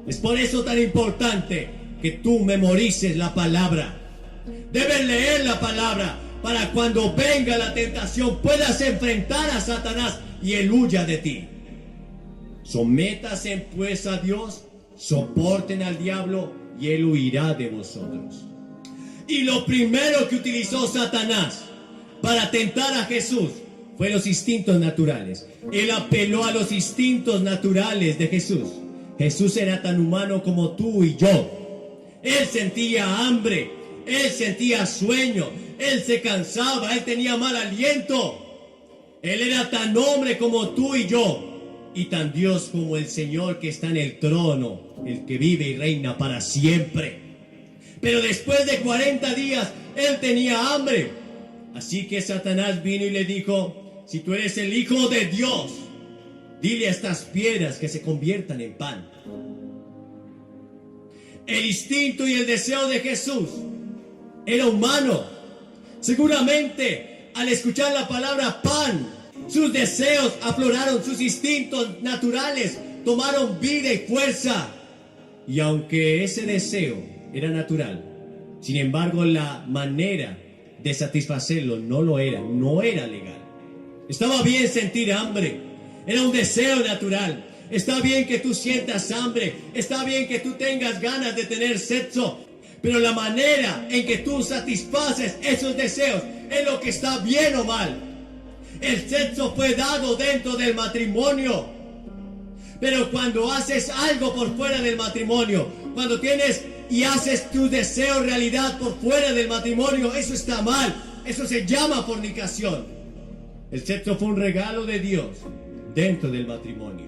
Es por eso tan importante que tú memorices la palabra. Debes leer la palabra para cuando venga la tentación puedas enfrentar a Satanás y él huya de ti. Sométase pues a Dios, soporten al diablo y él huirá de vosotros. Y lo primero que utilizó Satanás para tentar a Jesús fue los instintos naturales. Él apeló a los instintos naturales de Jesús. Jesús era tan humano como tú y yo. Él sentía hambre, él sentía sueño, él se cansaba, él tenía mal aliento. Él era tan hombre como tú y yo, y tan Dios como el Señor que está en el trono, el que vive y reina para siempre. Pero después de 40 días, él tenía hambre. Así que Satanás vino y le dijo: si tú eres el Hijo de Dios, dile a estas piedras que se conviertan en pan. El instinto y el deseo de Jesús era humano. Seguramente al escuchar la palabra pan, sus deseos afloraron, sus instintos naturales tomaron vida y fuerza. Y aunque ese deseo era natural, sin embargo la manera de satisfacerlo no era legal. Estaba bien sentir hambre, era un deseo natural. Está bien que tú sientas hambre, está bien que tú tengas ganas de tener sexo, pero la manera en que tú satisfaces esos deseos es lo que está bien o mal. El sexo fue dado dentro del matrimonio, pero cuando haces algo por fuera del matrimonio, cuando tienes y haces tus deseos realidad por fuera del matrimonio, eso está mal. Eso se llama fornicación. El sexo fue un regalo de Dios dentro del matrimonio.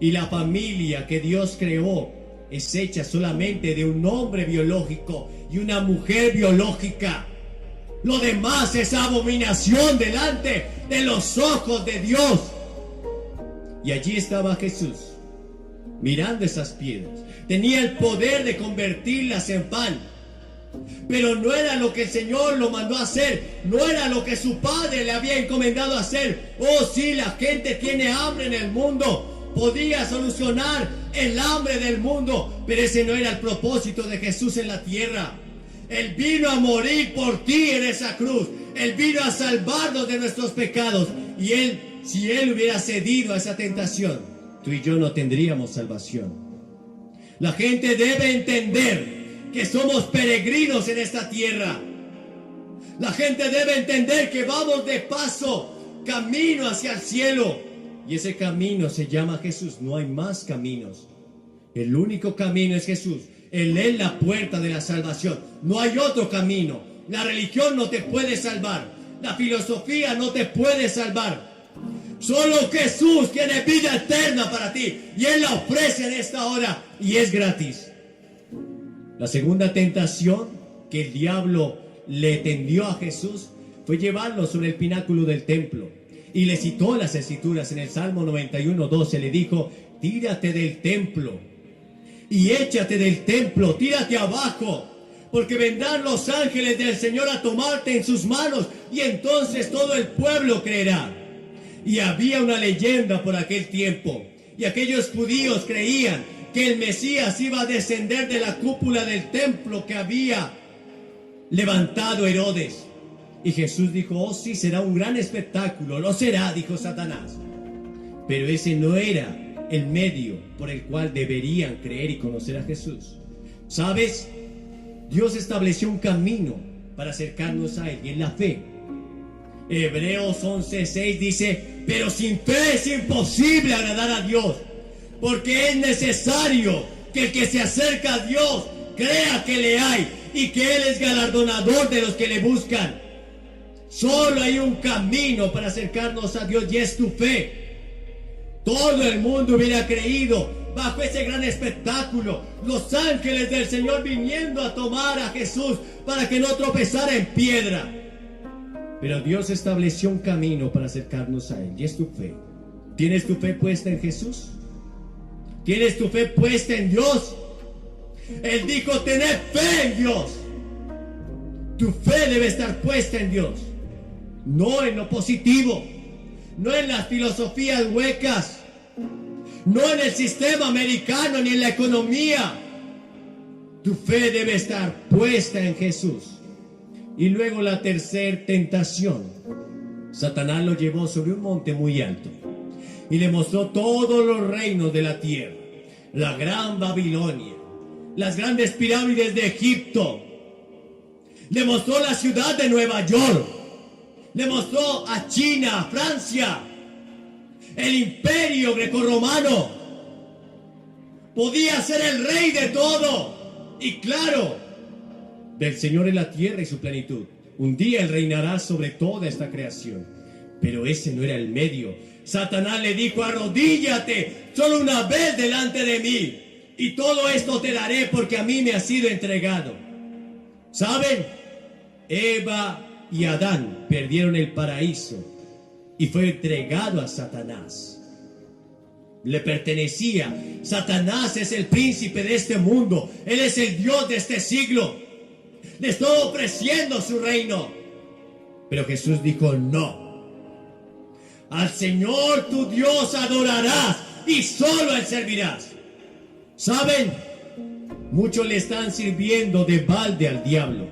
Y la familia que Dios creó es hecha solamente de un hombre biológico y una mujer biológica. Lo demás es abominación delante de los ojos de Dios. Y allí estaba Jesús, mirando esas piedras. Tenía el poder de convertirlas en pan. Pero no era lo que el Señor lo mandó a hacer. No era lo que su Padre le había encomendado a hacer. Oh, sí, la gente tiene hambre en el mundo. Podía solucionar el hambre del mundo, pero ese no era el propósito de Jesús en la tierra. Él vino a morir por ti en esa cruz. Él vino a salvarnos de nuestros pecados. Y si Él hubiera cedido a esa tentación, tú y yo no tendríamos salvación. La gente debe entender que somos peregrinos en esta tierra. La gente debe entender que vamos de paso, camino hacia el cielo. Y ese camino se llama Jesús. No hay más caminos. El único camino es Jesús. Él es la puerta de la salvación. No hay otro camino. La religión no te puede salvar. La filosofía no te puede salvar. Solo Jesús tiene vida eterna para ti. Y Él la ofrece en esta hora. Y es gratis. La segunda tentación que el diablo le tendió a Jesús fue llevarlo sobre el pináculo del templo. Y le citó las escrituras en el Salmo 91:12. Le dijo: tírate del templo y échate del templo, tírate abajo, porque vendrán los ángeles del Señor a tomarte en sus manos, y entonces todo el pueblo creerá. Y había una leyenda por aquel tiempo, y aquellos judíos creían que el Mesías iba a descender de la cúpula del templo que había levantado Herodes. Y Jesús dijo: oh sí, será un gran espectáculo. Lo será, dijo Satanás. Pero ese no era el medio por el cual deberían creer y conocer a Jesús. ¿Sabes? Dios estableció un camino para acercarnos a Él, y es la fe. Hebreos 11:6 dice: pero sin fe es imposible agradar a Dios, porque es necesario que el que se acerca a Dios crea que le hay y que Él es galardonador de los que le buscan. Solo hay un camino para acercarnos a Dios, y es tu fe. Todo el mundo hubiera creído bajo ese gran espectáculo, los ángeles del Señor viniendo a tomar a Jesús para que no tropezara en piedra. Pero Dios estableció un camino para acercarnos a Él, y es tu fe. ¿Tienes tu fe puesta en Jesús? ¿Tienes tu fe puesta en Dios? Él dijo: tened fe en Dios. Tu fe debe estar puesta en Dios, no en lo positivo, no en las filosofías huecas, no en el sistema americano ni en la economía. Tu fe debe estar puesta en Jesús. Y luego la tercera tentación. Satanás lo llevó sobre un monte muy alto y le mostró todos los reinos de la tierra, la gran Babilonia, las grandes pirámides de Egipto. Le mostró la ciudad de Nueva York. le mostró a China, a Francia, el imperio grecorromano. Podía ser el rey de todo. Y claro, del Señor es la tierra y su plenitud. Un día Él reinará sobre toda esta creación. Pero ese no era el medio. Satanás le dijo: arrodíllate solo una vez delante de mí, y todo esto te daré porque a mí me ha sido entregado. ¿Saben? Eva y Adán perdieron el paraíso y fue entregado a Satanás. Le pertenecía. Satanás es el príncipe de este mundo. Él es el Dios de este siglo. Le estoy ofreciendo su reino. Pero Jesús dijo: no. Al Señor tu Dios adorarás y solo a Él servirás. ¿Saben? Muchos le están sirviendo de balde al diablo,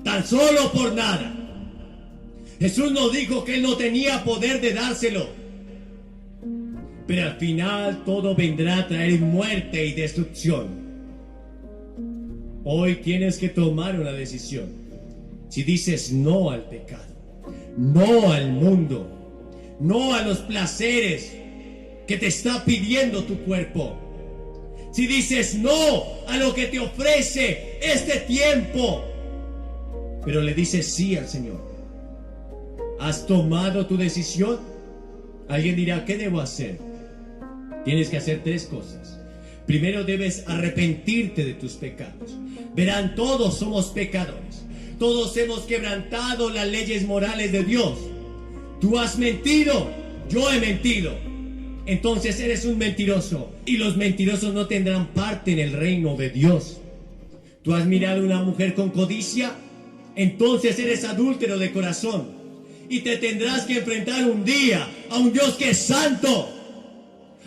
tan solo por nada. Jesús nos dijo que Él no tenía poder de dárselo, pero al final todo vendrá a traer muerte y destrucción. Hoy tienes que tomar una decisión. Si dices no al pecado, no al mundo, no a los placeres que te está pidiendo tu cuerpo, si dices no a lo que te ofrece este tiempo, pero le dices sí al Señor, ¿has tomado tu decisión? Alguien dirá: ¿qué debo hacer? Tienes que hacer 3 cosas. Primero, debes arrepentirte de tus pecados. Verán, todos somos pecadores. Todos hemos quebrantado las leyes morales de Dios. Tú has mentido, yo he mentido. Entonces eres un mentiroso, y los mentirosos no tendrán parte en el reino de Dios. Tú has mirado a una mujer con codicia, entonces eres adúltero de corazón, y te tendrás que enfrentar un día a un Dios que es santo,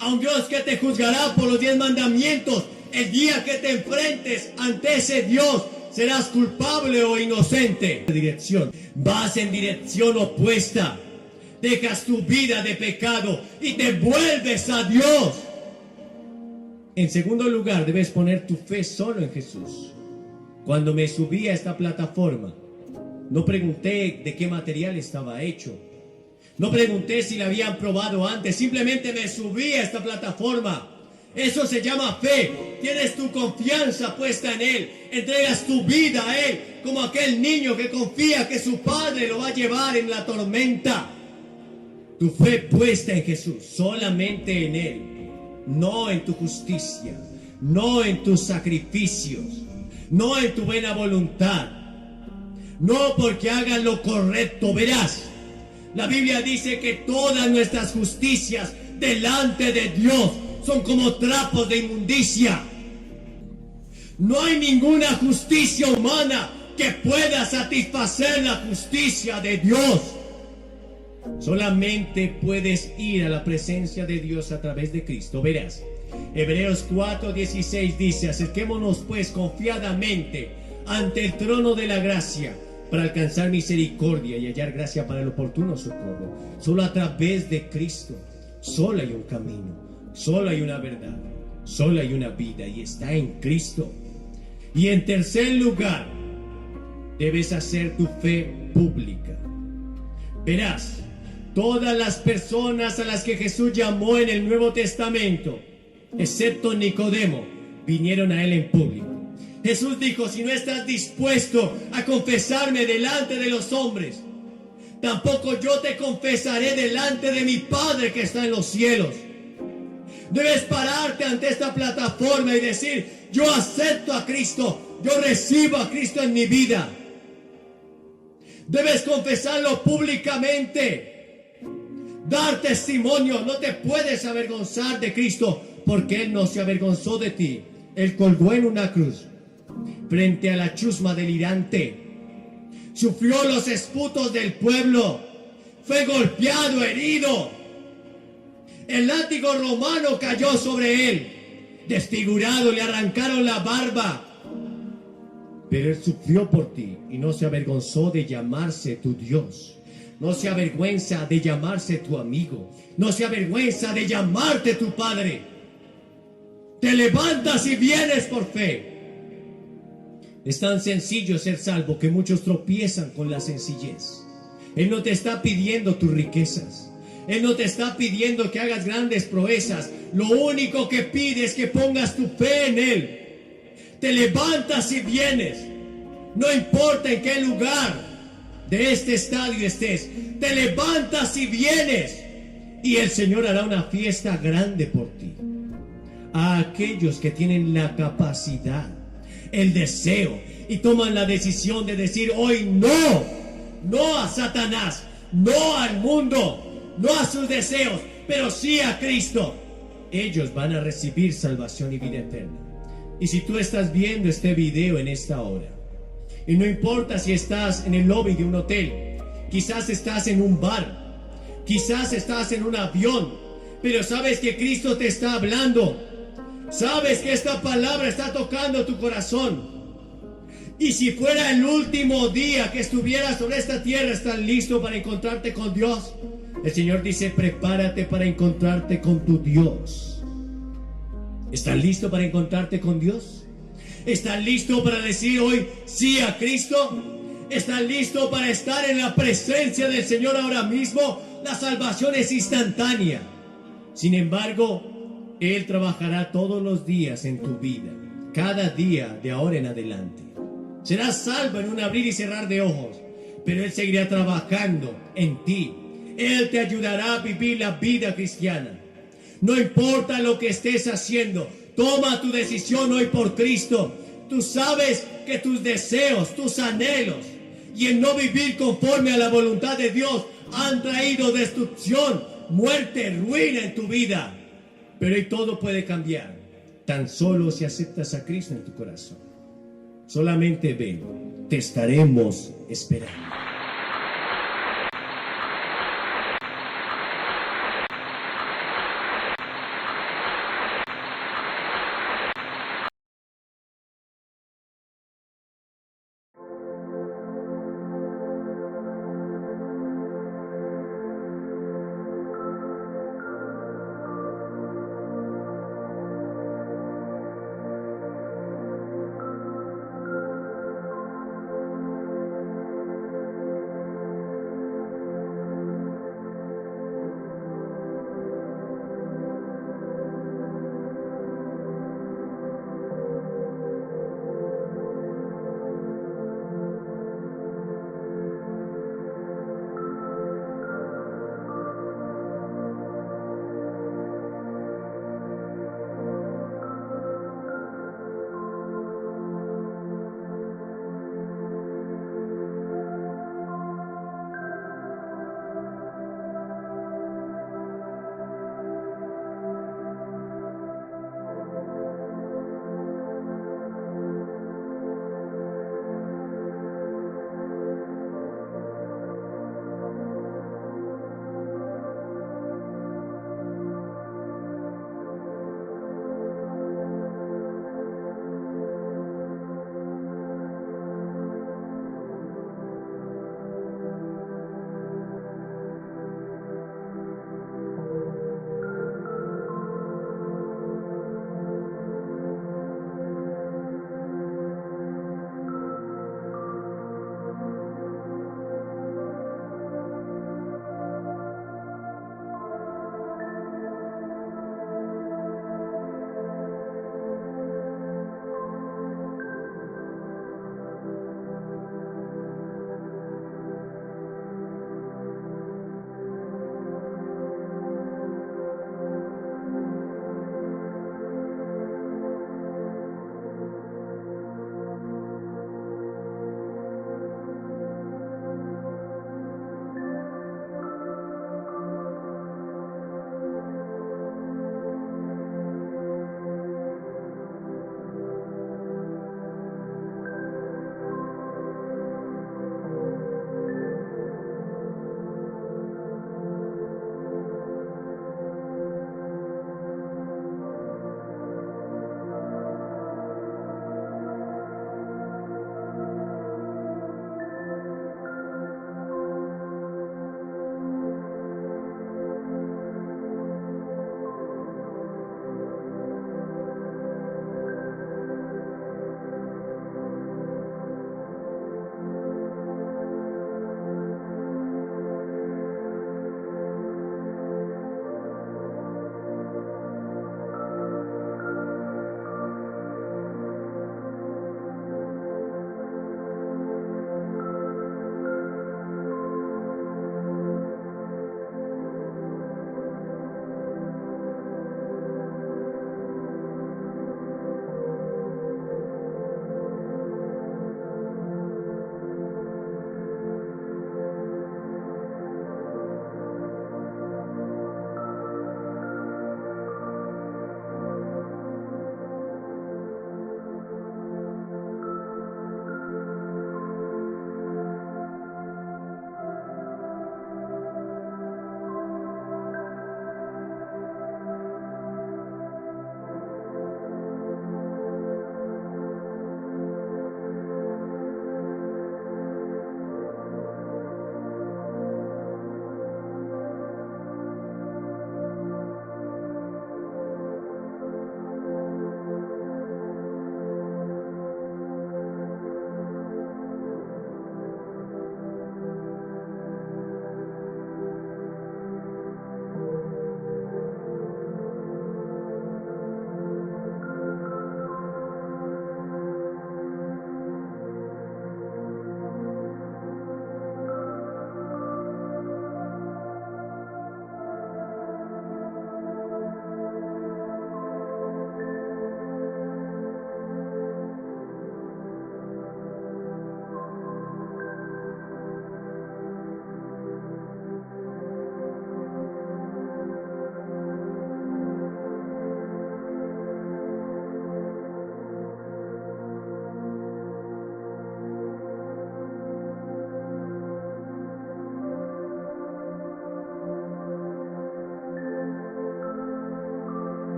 a un Dios que te juzgará por los 10 mandamientos. El día que te enfrentes ante ese Dios, serás culpable o inocente. Vas en dirección opuesta. Dejas tu vida de pecado y te vuelves a Dios. En segundo lugar, debes poner tu fe solo en Jesús. Cuando me subí a esta plataforma, no pregunté de qué material estaba hecho. No pregunté si la habían probado antes. Simplemente me subí a esta plataforma. Eso se llama fe. Tienes tu confianza puesta en Él. Entregas tu vida a Él, como aquel niño que confía que su padre lo va a llevar en la tormenta. Tu fe puesta en Jesús, solamente en Él. No en tu justicia, no en tus sacrificios, no en tu buena voluntad, no porque hagas lo correcto. Verás, la Biblia dice que todas nuestras justicias delante de Dios son como trapos de inmundicia. No hay ninguna justicia humana que pueda satisfacer la justicia de Dios. Solamente puedes ir a la presencia de Dios a través de Cristo. Verás, Hebreos 4:16 dice: acerquémonos pues confiadamente ante el trono de la gracia para alcanzar misericordia y hallar gracia para el oportuno socorro. Solo a través de Cristo, solo hay un camino, solo hay una verdad, solo hay una vida, y está en Cristo. Y en tercer lugar, debes hacer tu fe pública. Verás, todas las personas a las que Jesús llamó en el Nuevo Testamento, excepto Nicodemo, vinieron a Él en público. Jesús dijo: si no estás dispuesto a confesarme delante de los hombres, tampoco yo te confesaré delante de mi Padre que está en los cielos. Debes pararte ante esta plataforma y decir: yo acepto a Cristo, yo recibo a Cristo en mi vida. Debes confesarlo públicamente, dar testimonio. No te puedes avergonzar de Cristo, porque Él no se avergonzó de ti. Él colgó en una cruz frente a la chusma delirante, sufrió los esputos del pueblo, fue golpeado, herido. El látigo romano cayó sobre Él, desfigurado, le arrancaron la barba. Pero Él sufrió por ti y no se avergonzó de llamarse tu Dios. No se avergüenza de llamarse tu amigo. No se avergüenza de llamarte tu Padre. Te levantas y vienes por fe. Es tan sencillo ser salvo que muchos tropiezan con la sencillez. Él no te está pidiendo tus riquezas. Él no te está pidiendo que hagas grandes proezas. Lo único que pide es que pongas tu fe en Él. Te levantas y vienes. No importa en qué lugar de este estadio estés. Te levantas y vienes. Y el Señor hará una fiesta grande por ti. A aquellos que tienen la capacidad, el deseo y toman la decisión de decir hoy no a Satanás, no al mundo, no a sus deseos, pero sí a Cristo. Ellos van a recibir salvación y vida eterna. Y si tú estás viendo este video en esta hora, y no importa si estás en el lobby de un hotel, quizás estás en un bar, quizás estás en un avión, pero sabes que Cristo te está hablando. Sabes que esta palabra está tocando tu corazón. Y si fuera el último día que estuvieras sobre esta tierra, ¿estás listo para encontrarte con Dios? El Señor dice, prepárate para encontrarte con tu Dios. ¿Estás listo para encontrarte con Dios? ¿Estás listo para decir hoy sí a Cristo? ¿Estás listo para estar en la presencia del Señor ahora mismo? La salvación es instantánea. Sin embargo, Él trabajará todos los días en tu vida, cada día de ahora en adelante. Serás salvo en un abrir y cerrar de ojos, pero Él seguirá trabajando en ti. Él te ayudará a vivir la vida cristiana. No importa lo que estés haciendo, toma tu decisión hoy por Cristo. Tú sabes que tus deseos, tus anhelos y el no vivir conforme a la voluntad de Dios han traído destrucción, muerte, ruina en tu vida. Pero hoy todo puede cambiar, tan solo si aceptas a Cristo en tu corazón. Solamente ven, te estaremos esperando.